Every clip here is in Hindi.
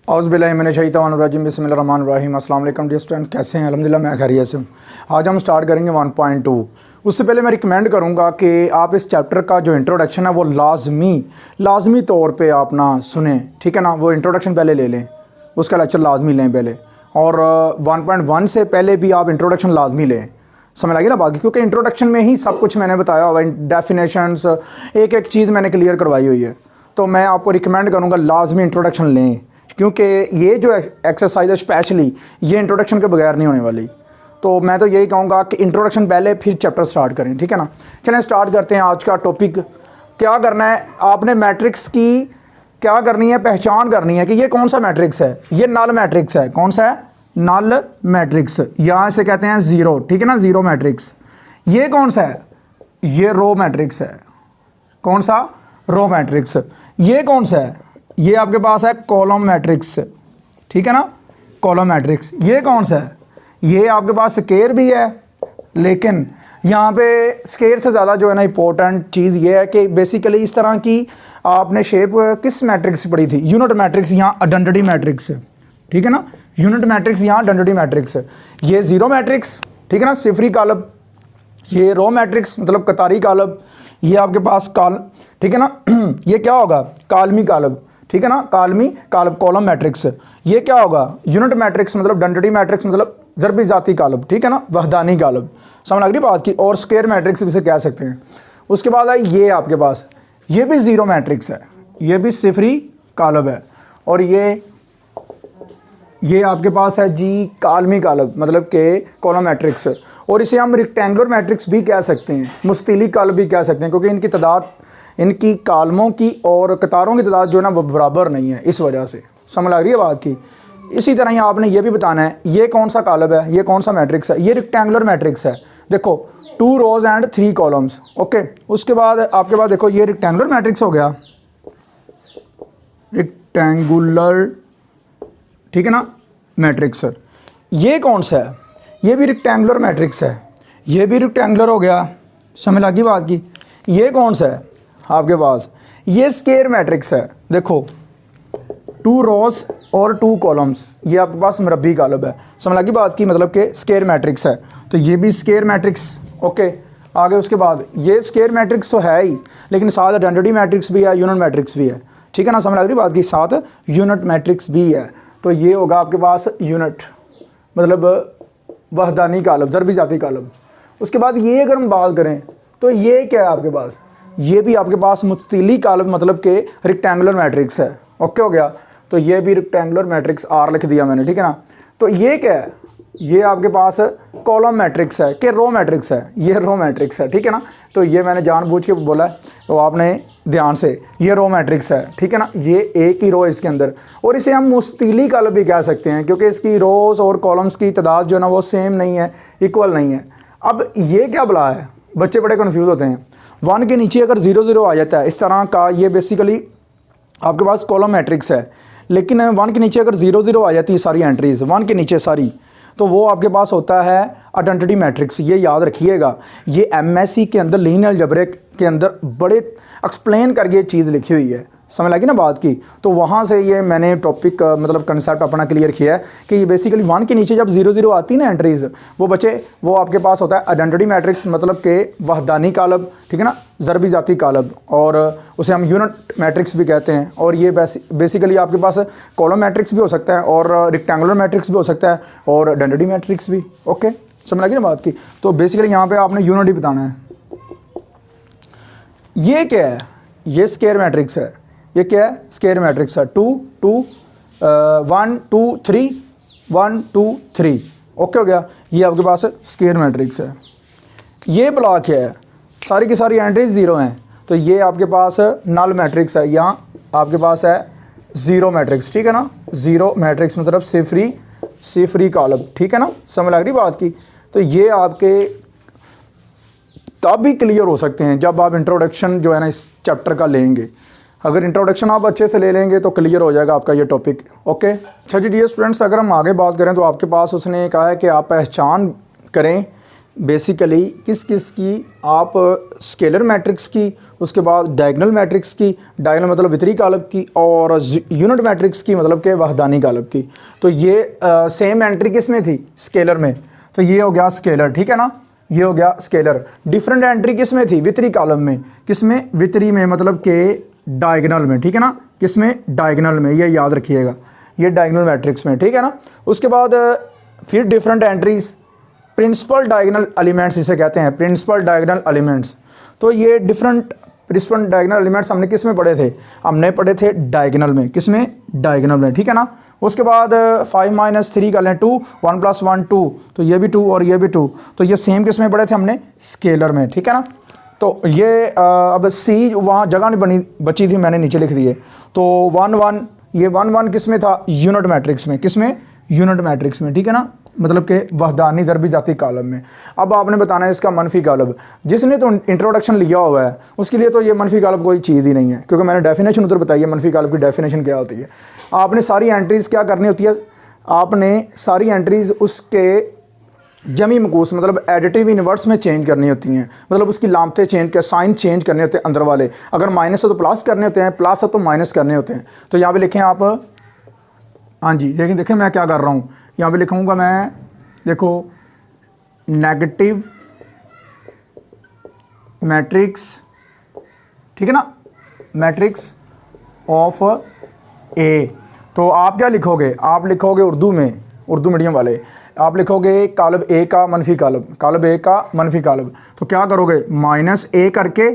औज़ुबिल्लाहिमिनश्शैतानिर्रजीम बिस्मिल्लाहिर्रहमानिर्रहीम। अस्सलाम वालेकुम डियर स्टूडेंट्स, कैसे हैं? अल्हम्दुलिल्लाह मैं खैरियत से हूँ। आज हम स्टार्ट करेंगे 1.2। उससे पहले मैं रिकमेंड करूँगा कि आप इस चैप्टर का जो इंट्रोडक्शन है वो लाजमी तौर पे आप ना सुने, ठीक है ना। वो इंट्रोडक्शन पहले ले लें, उसका लेक्चर लाजमी लें पहले, और 1.1 से पहले भी आप इंट्रोडक्शन लाजमी लें। समझ लगी ना बाकी, क्योंकि इंट्रोडक्शन में ही सब कुछ मैंने बताया हुआ है, डेफिनेशंस एक एक चीज़ मैंने क्लियर करवाई हुई है। तो मैं आपको रिकमेंड करूँगा लाजमी इंट्रोडक्शन लें, क्योंकि ये जो एक्सरसाइज है स्पेशली ये इंट्रोडक्शन के बगैर नहीं होने वाली। तो मैं तो यही कहूँगा कि इंट्रोडक्शन पहले फिर चैप्टर स्टार्ट करें, ठीक है ना। चलें स्टार्ट करते हैं आज का टॉपिक। क्या करना है आपने, मैट्रिक्स की क्या करनी है, पहचान करनी है कि ये कौन सा मैट्रिक्स है। ये नल मैट्रिक्स है। कौन सा है? Null matrix. यहाँ से कहते हैं ज़ीरो, ठीक है ना, ज़ीरो मैट्रिक्स। ये कौन सा है? ये रो मैट्रिक्स है। कौन सा? Row matrix. ये कौन सा है? ये आपके पास है कॉलम मैट्रिक्स, ठीक है ना, कॉलम मैट्रिक्स। ये कौन सा है? ये आपके पास स्केयर भी है, लेकिन यहाँ पे स्केयर से ज़्यादा जो है ना इम्पोर्टेंट चीज़ ये है कि बेसिकली इस तरह की आपने शेप किस मैट्रिक्स पढ़ी थी? यूनिट मैट्रिक्स, यहाँ आइडेंटिटी मैट्रिक्स, ठीक है ना। यूनिट मैट्रिक्स, यहाँ आइडेंटिटी मैट्रिक्स। ये ज़ीरो मैट्रिक्स, ठीक है ना, सिफरी कालब। ये रो मैट्रिक्स मतलब कतारी कालब। ये आपके पास ठीक है ना। ये क्या होगा? कालमी कालब, ठीक है ना, कालमी कालब, कॉलम मैट्रिक्स। ये क्या होगा? यूनिट मैट्रिक्स मतलब आइडेंटिटी मैट्रिक्स मतलब ज़रबी ज़ाती कालब, ठीक है ना, वहदानी कालब। समझ लग रही बात की। और स्क्वायर मैट्रिक्स भी इसे कह सकते हैं। उसके बाद आई ये आपके पास, ये भी ज़ीरो मैट्रिक्स है, ये भी सिफरी कालब है। और ये आपके पास है जी कालमी कालब मतलब के कॉलम मैट्रिक्स। और इसे हम रेक्टेंगुलर मैट्रिक्स भी कह सकते हैं, मुस्तैली कालब भी कह सकते हैं, क्योंकि इनकी तादाद, इनकी कालमों की और कतारों की तादाद जो है ना वो बराबर नहीं है, इस वजह से। समझ लग रही है बात की। इसी तरह ही आपने ये भी बताना है ये कौन सा कालब है, ये कौन सा मैट्रिक्स है। ये रेक्टेंगुलर मैट्रिक्स है। देखो 2 रोज एंड 3 कॉलम्स, ओके। उसके बाद आपके पास देखो ये रेक्टेंगुलर मैट्रिक्स हो गया, रेक्टेंगुलर, ठीक है ना, मैट्रिक्स। ये कौन सा है? ये भी रेक्टेंगुलर मैट्रिक्स है, ये भी रेक्टेंगुलर हो गया। समझ लगी बात की। ये कौन सा है आपके पास? ये स्क्वायर मैट्रिक्स है। देखो 2 रोज और 2 कॉलम्स, ये आपके पास मरबी कालब है। समझ लगी बात की, मतलब कि स्क्वायर मैट्रिक्स है। तो ये भी स्क्वायर मैट्रिक्स, ओके। आगे उसके बाद ये स्क्वायर मैट्रिक्स तो है ही, लेकिन साथ आइडेंटिटी मैट्रिक्स भी है, यूनिट मैट्रिक्स भी है, ठीक है ना। समझ लग रही बात की, साथ यूनिट मैट्रिक्स भी है। तो ये होगा आपके पास यूनिट मतलब वहदानी कालब, ज़रबी ज़ाती कालब। उसके बाद ये अगर हम बात करें तो ये क्या है आपके पास? ये भी आपके पास मुस्तैली कालब मतलब के रेक्टेंगुलर मैट्रिक्स है, ओके हो गया। तो ये भी रेक्टेंगुलर मैट्रिक्स आर लिख दिया मैंने, ठीक है ना। तो ये क्या है? ये आपके पास कॉलम मैट्रिक्स है कि रो मैट्रिक्स है? ये रो मैट्रिक्स है, ठीक है ना। तो ये मैंने जानबूझ के बोला है, तो आपने ध्यान से, ये रो मैट्रिक्स है, ठीक है ना। ये एक ही रो है इसके अंदर, और इसे हम मुस्तैली कालब भी कह सकते हैं, क्योंकि इसकी रोज़ और कॉलम्स की तादाद जो है ना वो सेम नहीं है, इक्वल नहीं है। अब ये क्या बला है? बच्चे बड़े कन्फ्यूज़ होते हैं। 1 के नीचे अगर 0 0 आ जाता है इस तरह का, ये बेसिकली आपके पास कॉलम मैट्रिक्स है। लेकिन 1 के नीचे अगर 0 0 आ जाती है सारी एंट्रीज 1 के नीचे सारी, तो वो आपके पास होता है आइडेंटिटी मैट्रिक्स। ये याद रखिएगा, ये एमएससी के अंदर लीनियर अलजेब्रा के अंदर बड़े एक्सप्लेन करके चीज़ लिखी हुई है। समझ लगी ना बात की। तो वहाँ से ये मैंने टॉपिक मतलब कंसेप्ट अपना क्लियर किया है कि ये बेसिकली 1 के नीचे जब 0 0 आती है ना एंट्रीज, वो बच्चे वो आपके पास होता है आइडेंटिटी मैट्रिक्स मतलब के वहदानी कालब, ठीक है ना, ज़रबी ज़ाती कालब, और उसे हम यूनिट मैट्रिक्स भी कहते हैं। और ये बेसिकली आपके पास कॉलम मैट्रिक्स भी हो सकता है, और रेक्टेंगुलर मैट्रिक्स भी हो सकता है, और आइडेंटिटी मैट्रिक्स भी, ओके। समझ लगी ना बात की। तो बेसिकली यहाँ पे आपने यूनिट ही बताना है। ये क्या है? ये स्क्वायर मैट्रिक्स है। ये क्या है? स्क्वायर मैट्रिक्स है। 2 2 1 2 3 1 2 3, ओके हो गया। ये आपके पास स्क्वायर मैट्रिक्स है। ये ब्लॉक क्या है? सारी की सारी एंट्रीज 0 हैं, तो ये आपके पास नल मैट्रिक्स है। यहाँ आपके पास है ज़ीरो मैट्रिक्स, ठीक है ना। ज़ीरो मैट्रिक्स मतलब सिफरी कालब, ठीक है ना। समझ लग रही बात की। तो ये आपके तब भी क्लियर हो सकते हैं जब आप इंट्रोडक्शन जो है ना इस चैप्टर का लेंगे। अगर इंट्रोडक्शन आप अच्छे से ले लेंगे तो क्लियर हो जाएगा आपका ये टॉपिक, ओके। अच्छा जी डियर स्टूडेंट्स, अगर हम आगे बात करें तो आपके पास उसने कहा है कि आप पहचान करें बेसिकली किस किस की, आप स्केलर मैट्रिक्स की, उसके बाद डायगोनल मैट्रिक्स की, डायगोनल मतलब वितरी कालब की, और यूनिट मैट्रिक्स की मतलब के वहदानी कालब की। तो ये सेम एंट्री किस में थी, स्केलर में, तो ये हो गया स्केलर, ठीक है ना, ये हो गया स्केलर। डिफरेंट एंट्री किस में थी, वितरी कालम में, किस में, वितरी में मतलब के डायगोनल में, ठीक है ना, किस में, डायगोनल में, ये याद रखिएगा, ये डायगोनल मैट्रिक्स में, ठीक है ना। उसके बाद फिर different entries, principal diagonal elements इसे कहते हैं, प्रिंसिपल डायगोनल एलिमेंट्स। तो ये डिफरेंट प्रिंसिपल डायगोनल एलिमेंट्स हमने किस में पढ़े थे, हमने पढ़े थे डायगोनल में, किस में, डायगोनल में, ठीक है ना। उसके बाद 5 - 3 कर लें 2, 1 + 1 2, तो ये भी 2 और ये भी 2, तो ये सेम किस में पढ़े थे हमने, स्केलर में, ठीक है ना। तो ये अब सी वहाँ जगह नहीं बनी बची थी, मैंने नीचे लिख दी है। तो 1 1, ये 1 1 किस में था, यूनिट मैट्रिक्स में, किस में, यूनिट मैट्रिक्स में, ठीक है ना, मतलब कि वहदानी ज़रबी जाती कालम में। अब आपने बताना है इसका मनफी कालब। जिसने तो इंट्रोडक्शन लिया हुआ है उसके लिए तो ये मनफी कालब कोई चीज़ ही नहीं है, क्योंकि मैंने डेफिनेशन उधर बताई है, मनफी कालब की डेफिनेशन क्या होती है। आपने सारी एंट्रीज़ क्या करनी होती है, आपने सारी एंट्रीज़ उसके जमी मकूस मतलब एडिटिव इन्वर्स में चेंज करनी होती हैं, मतलब उसकी लामते चेंज कर, साइन चेंज करने होते हैं अंदर वाले। अगर माइनस है तो प्लस करने होते हैं, प्लस है तो माइनस करने होते हैं। तो यहाँ पे लिखें आप, हाँ जी, लेकिन देखें मैं क्या कर रहा हूँ, यहाँ पे लिखूँगा मैं, देखो, नेगेटिव मैट्रिक्स, ठीक है ना, मैट्रिक्स ऑफ ए। तो आप क्या लिखोगे, आप लिखोगे उर्दू में, उर्दू मीडियम वाले, आप लिखोगे कालब ए का मनफी कालब, कालब ए का मनफी कालब। तो क्या करोगे, -a करके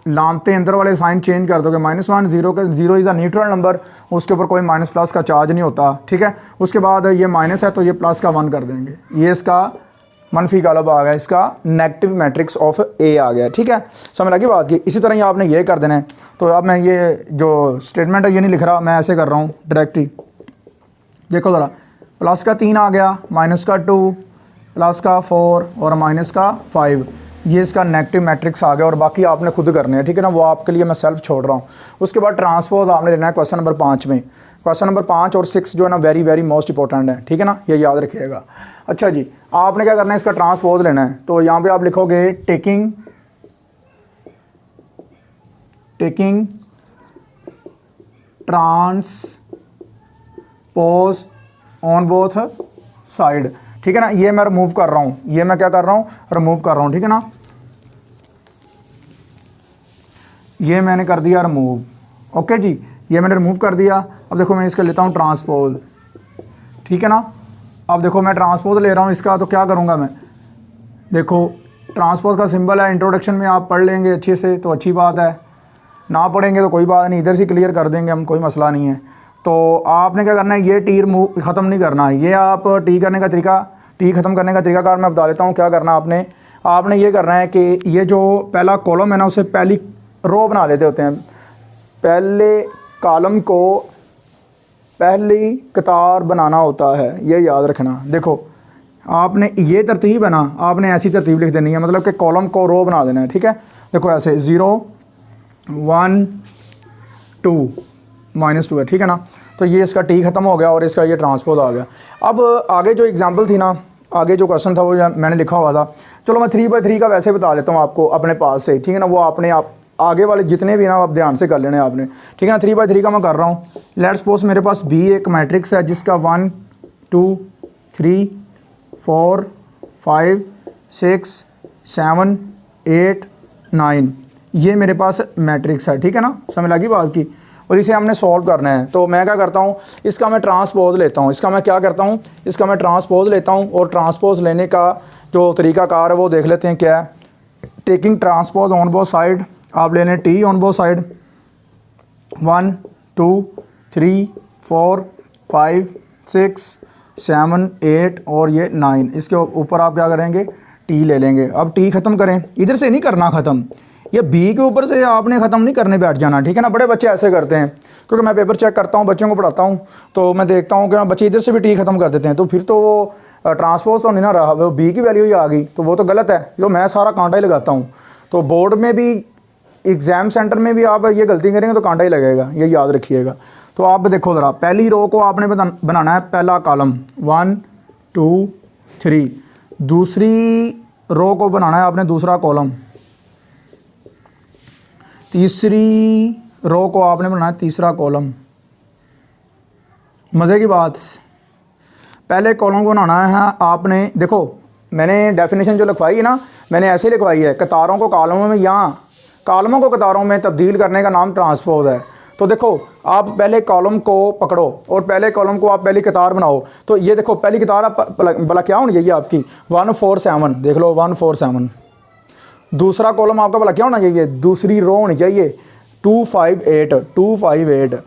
लामते अंदर वाले साइन चेंज कर दोगे, -1 0 का, 0 इज़ अ न्यूट्रल नंबर, उसके ऊपर कोई माइनस प्लस का चार्ज नहीं होता, ठीक है। उसके बाद ये माइनस है तो ये प्लस का 1 कर देंगे, ये इसका मनफी कालब आ गया, इसका नेगेटिव मैट्रिक्स ऑफ ए आ गया, ठीक है। समझ लगी बात की। इसी तरह ही आपने ये कर देना है। तो अब मैं ये जो स्टेटमेंट है ये नहीं लिख रहा, मैं ऐसे कर रहा हूँ डायरेक्ट ही, देखो ज़रा, प्लस का 3 आ गया, माइनस का 2, प्लस का 4 और माइनस का 5, ये इसका नेगेटिव मैट्रिक्स आ गया। और बाकी आपने खुद करने हैं, ठीक है ना, वो आपके लिए मैं सेल्फ छोड़ रहा हूँ। उसके बाद ट्रांसपोज आपने लेना है क्वेश्चन नंबर 5 में। क्वेश्चन नंबर 5 और 6 जो है ना वेरी वेरी मोस्ट इंपॉर्टेंट है, ठीक है ना, ये याद रखिएगा। अच्छा जी, आपने क्या करना है, इसका ट्रांसपोज लेना है। तो यहाँ पे आप लिखोगे taking transpose on both side, ठीक है ना। ये मैं रिमूव कर रहा हूँ, ये मैं क्या कर रहा हूँ, रिमूव कर रहा हूँ, ठीक है ना, ये मैंने कर दिया रिमूव, ओके जी, ये मैंने रिमूव कर दिया। अब देखो मैं इसका लेता हूँ ट्रांसपोज, ठीक है ना। अब देखो मैं ट्रांसपोज ले रहा हूँ इसका, तो क्या करूँगा मैं, देखो ट्रांसपोज का सिंबल है, इंट्रोडक्शन में आप पढ़ लेंगे अच्छे से तो अच्छी बात है, ना पढ़ेंगे तो कोई बात नहीं, इधर से क्लियर कर देंगे हम, कोई मसला नहीं है। तो आपने क्या करना है, ये टी रिमूव ख़त्म नहीं करना है, ये आप टी करने का तरीका, टी ख़त्म करने का तरीकाकार मैं बता देता हूँ। क्या करना आपने ये करना है कि ये जो पहला कॉलम है ना उसे पहली रो बना लेते होते हैं, पहले कॉलम को पहली कतार बनाना होता है, ये याद रखना। देखो आपने ये तरतीब है ना, आपने ऐसी तरतीब लिख देनी है, मतलब कि कॉलम को रो बना देना है, ठीक है। देखो ऐसे 0 1 2 -2 है, ठीक है ना। तो ये इसका टी ख़त्म हो गया और इसका ये ट्रांसपोज आ गया। अब आगे जो एग्जांपल थी ना, आगे जो क्वेश्चन था वो मैंने लिखा हुआ था, चलो मैं 3/3 का वैसे बता लेता हूँ आपको अपने पास से, ठीक है ना। वो आपने आप आगे वाले जितने भी ना आप ध्यान से कर लेने आपने, ठीक है ना। 3/3 का मैं कर रहा हूँ। लेट्स सपोज मेरे पास बी एक मैट्रिक्स है जिसका 1 2 3 4 5 6 7 8 9 ये मेरे पास मैट्रिक्स है, ठीक है ना, समझ लगी बात की। और इसे हमने सॉल्व करना है। तो मैं क्या करता हूँ, इसका मैं ट्रांसपोज लेता हूँ, इसका मैं क्या करता हूँ, इसका मैं ट्रांसपोज लेता हूँ। और ट्रांसपोज लेने का जो तरीकाकार है वो देख लेते हैं क्या है। Taking transpose on both side, आप ले लें टी ऑन बोथ साइड, 1 2 3 4 5 6 7 8 और ये 9, इसके ऊपर आप क्या करेंगे, टी ले लेंगे। अब टी ख़त्म करें, इधर से नहीं करना ख़त्म, ये बी के ऊपर से आपने ख़त्म नहीं करने बैठ जाना, ठीक है ना। बड़े बच्चे ऐसे करते हैं, क्योंकि मैं पेपर चेक करता हूँ, बच्चों को पढ़ाता हूँ, तो मैं देखता हूँ कि बच्चे इधर से भी टी ख़त्म कर देते हैं, तो फिर तो वो ट्रांसपोज तो नहीं ना रहा, वो बी की वैल्यू ही आ गई, तो वो तो गलत है। तो मैं सारा कांटा ही लगाता हूँ। तो बोर्ड में भी, एग्ज़ाम सेंटर में भी आप ये गलती करेंगे तो कांटा ही लगेगा, ये याद रखिएगा। तो आप देखो ज़रा, पहली रो को आपने बनाना है पहला कॉलम 1 2 3, दूसरी रो को बनाना है आपने दूसरा कॉलम, तीसरी रो को आपने बनाना है तीसरा कॉलम। मज़े की बात, पहले कॉलम को बनाना है आपने, देखो मैंने डेफिनेशन जो लिखवाई है ना, मैंने ऐसे लिखवाई है, कतारों को कॉलमों में या कॉलमों को कतारों में तब्दील करने का नाम ट्रांसपोज है। तो देखो आप पहले कॉलम को पकड़ो और पहले कॉलम को आप पहली कतार बनाओ। तो ये देखो पहली कतार आप भला क्या होनी चाहिए आपकी 147, देख लो 147। दूसरा कॉलम आपका भला क्या होना चाहिए, दूसरी रो होनी चाहिए 258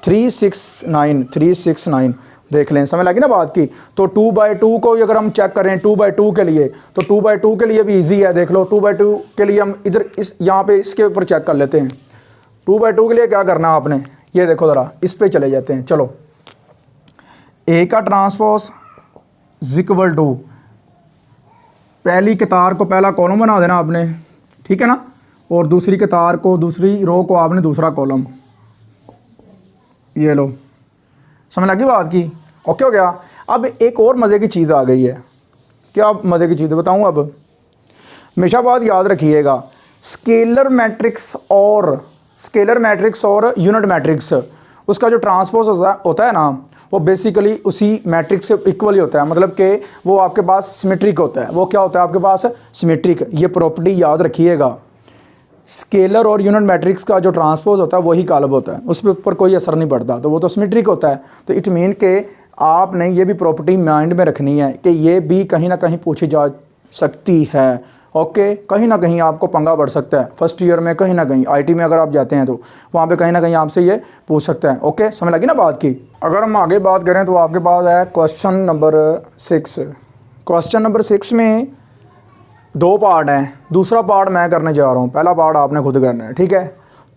369 देख लें, समझ लगी ना बात की। तो 2/2 को अगर हम चेक करें 2/2 के लिए, तो 2/2 के लिए भी इजी है, देख लो 2/2 के लिए हम इधर इस यहाँ पे इसके ऊपर चेक कर लेते हैं। 2/2 के लिए क्या करना है आपने, ये देखो ज़रा इस पे चले जाते हैं। चलो ए का ट्रांसपोज इक्वल टू पहली कतार को पहला कॉलम बना देना आपने, ठीक है ना, और दूसरी कतार को दूसरी रो को आपने दूसरा कॉलम, ये लो, समझ लगी बात की। ओके हो गया। अब एक और मज़े की चीज़ आ गई है, क्या मज़े की चीज़ बताऊँ। अब हमेशा बात याद रखिएगा, स्केलर मैट्रिक्स और यूनिट मैट्रिक्स, उसका जो ट्रांसपोज होता है ना, वो बेसिकली उसी मैट्रिक्स से इक्वल ही होता है, मतलब कि वो आपके पास सिमेट्रिक होता है। वो क्या होता है आपके पास, सिमेट्रिक। ये प्रॉपर्टी याद रखिएगा, स्केलर और यूनिट मैट्रिक्स का जो ट्रांसपोज होता है वही कालब होता है, उस पर ऊपर कोई असर नहीं पड़ता, तो वो तो सिमेट्रिक होता है। तो इट मीन के आपने ये भी प्रॉपर्टी माइंड में रखनी है कि ये भी कहीं ना कहीं पूछी जा सकती है। ओके, कहीं ना कहीं आपको पंगा बढ़ सकता है फर्स्ट ईयर में, कहीं ना कहीं आईटी में अगर आप जाते हैं तो वहाँ पे कहीं ना कहीं आपसे ये पूछ सकता है। ओके, समझ लगी ना बात की। अगर हम आगे बात करें तो आपके पास है क्वेश्चन नंबर 6। क्वेश्चन नंबर 6 में 2 पार्ट हैं, दूसरा पार्ट मैं करने जा रहा हूँ, पहला पार्ट आपने खुद करना है, ठीक है।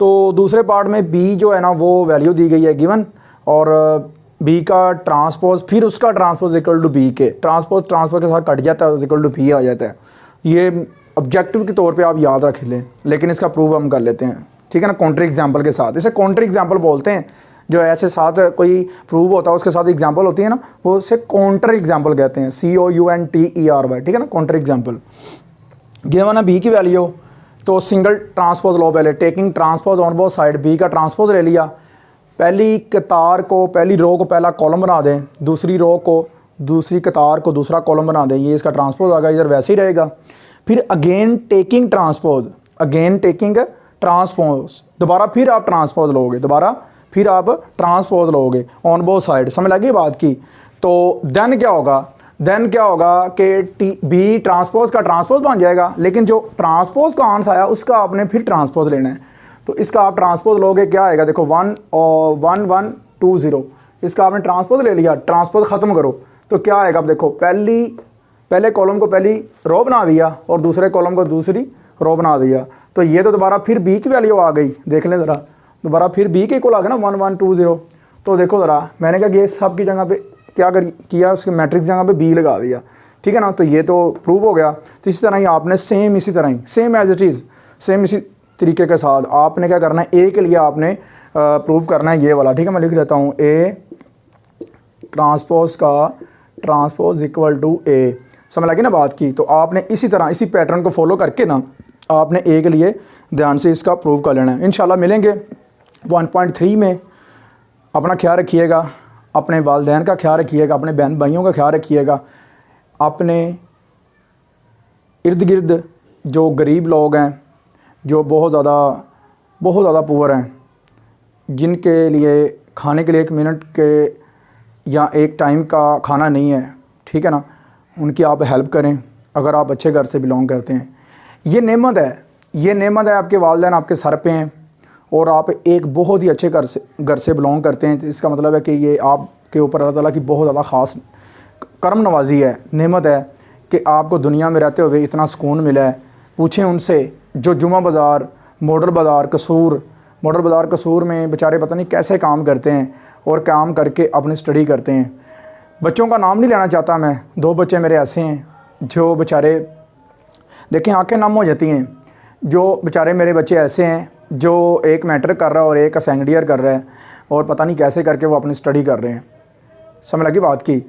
तो दूसरे पार्ट में बी जो है ना वो वैल्यू दी गई है गिवन, और बी का ट्रांसपोज, फिर उसका ट्रांसपोज इक्वल टू बी के, ट्रांसपोज के साथ कट जाता है, इक्वल टू बी आ जाता है। ये ऑब्जेक्टिव के तौर पे आप याद रख लें, लेकिन इसका प्रूव हम कर लेते हैं, ठीक है ना, काउंटर एग्जांपल के साथ। इसे काउंटर एग्जांपल बोलते हैं, जो ऐसे साथ कोई प्रूव होता है उसके साथ एग्जांपल होती है ना, वो उसे काउंटर एग्जांपल कहते हैं, COUNTERY, ठीक है ना, काउंटर एग्जांपल। गिवन है बी की वैल्यू, तो सिंगल ट्रांसपोज लो, पहले taking transpose on both side, B का ट्रांसपोज ले लिया, पहली कतार को पहली रो को पहला कॉलम बना दें, दूसरी रो को दूसरी कतार को दूसरा कॉलम बना दें, ये इसका ट्रांसपोज आ गया, इधर वैसे ही रहेगा। फिर अगेन टेकिंग ट्रांसपोज, दोबारा फिर आप ट्रांसपोज लोगे, ऑन बोथ साइड, समझ लगी बात की। तो देन क्या होगा कि बी ट्रांसपोज का ट्रांसपोज बन जाएगा, लेकिन जो ट्रांसपोज का आंसर आया उसका आपने फिर ट्रांसपोज लेना है। तो इसका आप ट्रांसपोज लोगे, क्या आएगा देखो 1 और 1 1 2 0, इसका आपने ट्रांसपोज ले लिया, ट्रांसपोज ख़त्म करो तो क्या आएगा। अब देखो पहले कॉलम को पहली रो बना दिया और दूसरे कॉलम को दूसरी रो बना दिया, तो ये तो दोबारा फिर बी की वैल्यू आ गई, देख लें ज़रा, दोबारा फिर बी के इक्वल आ गया ना 1 1 2 0। तो देखो ज़रा, मैंने कहा ये सब की जगह पे क्या किया, उसके मैट्रिक्स जगह पे बी लगा दिया, ठीक है ना। तो ये तो प्रूव हो गया। तो इसी तरह ही आपने same as it is, same इसी तरीके के साथ आपने क्या करना है, ए के लिए आपने प्रूव करना है ये वाला, ठीक है। मैं लिख देता हूँ, ए ट्रांसपोज इक्वल टू ए, समझ लगी ना बात की। तो आपने इसी तरह इसी पैटर्न को फॉलो करके ना आपने ए के लिए ध्यान से इसका प्रूव कर लेना है। इंशाल्लाह मिलेंगे 1.3 में। अपना ख्याल रखिएगा, अपने वालिदैन का ख्याल रखिएगा, अपने बहन भाइयों का ख्याल रखिएगा, अपने इर्द गिर्द जो गरीब लोग हैं, जो बहुत ज़्यादा पुअर हैं, जिनके लिए खाने के लिए 1 मिनट के या 1 टाइम का खाना नहीं है, ठीक है ना, उनकी आप हेल्प करें अगर आप अच्छे घर से बिलोंग करते हैं। ये नेमत है आपके वालिदैन आपके सर पे हैं, और आप एक बहुत ही अच्छे घर से बिलोंग करते हैं। तो इसका मतलब है कि ये आपके ऊपर अल्लाह ताला की बहुत ज़्यादा ख़ास करम नवाजी है, नेमत है कि आपको दुनिया में रहते हुए इतना सुकून मिला है। पूछें उनसे जो जुमा बाज़ार, मॉडल बाज़ार कसूर में बेचारे पता नहीं कैसे काम करते हैं, और काम करके अपनी स्टडी करते हैं। बच्चों का नाम नहीं लेना चाहता मैं, 2 बच्चे मेरे ऐसे हैं जो बेचारे, देखें आंखें नम हो जाती हैं, जो बेचारे मेरे बच्चे ऐसे हैं जो एक मैट्रिक कर रहा है और एक सेकंड ईयर कर रहा है, और पता नहीं कैसे करके वो अपनी स्टडी कर रहे हैं, समझ लगी बात की।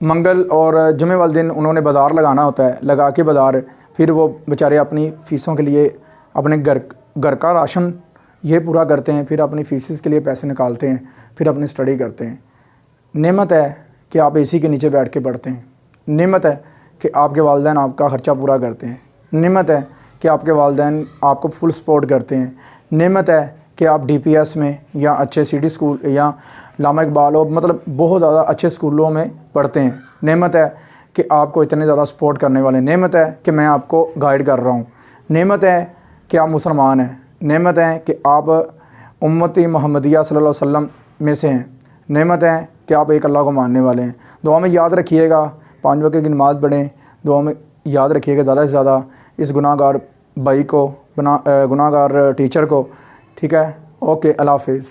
मंगल और जुमे वाले दिन उन्होंने बाज़ार लगाना होता है, लगा के बाज़ार फिर वो बेचारे अपनी फ़ीसों के लिए अपने घर का राशन ये पूरा करते हैं, फिर अपनी फ़ीस के लिए पैसे निकालते हैं, फिर अपनी स्टडी करते हैं। नेमत है कि आप एसी के नीचे बैठ के पढ़ते हैं। नेमत है कि आपके वालिदैन आपका ख़र्चा पूरा करते हैं। नेमत है कि आपके वालिदैन आपको फुल सपोर्ट करते हैं। नेमत है कि आप DPS में या अच्छे सिटी स्कूल या लामा इकबाल और मतलब बहुत ज़्यादा अच्छे स्कूलों में पढ़ते हैं। नेमत है कि आपको इतने ज़्यादा सपोर्ट करने वाले। नेमत है कि मैं आपको गाइड कर रहा हूँ। नेमत है कि आप मुसलमान हैं। नेमत है कि आप उम्मती मोहम्मदिया सल्लल्लाहु अलैहि वसल्लम में से हैं। नेमत है कि आप एक अल्लाह को मानने वाले हैं। दुआ में याद रखिएगा, 5 वक्त की नमाज़ पढ़ें। दुआ में याद रखिएगा ज़्यादा से ज़्यादा इस गुनाहगार भाई को, गुनाहगार टीचर को। ठीक है, ओके, अल्लाह हाफ़िज़।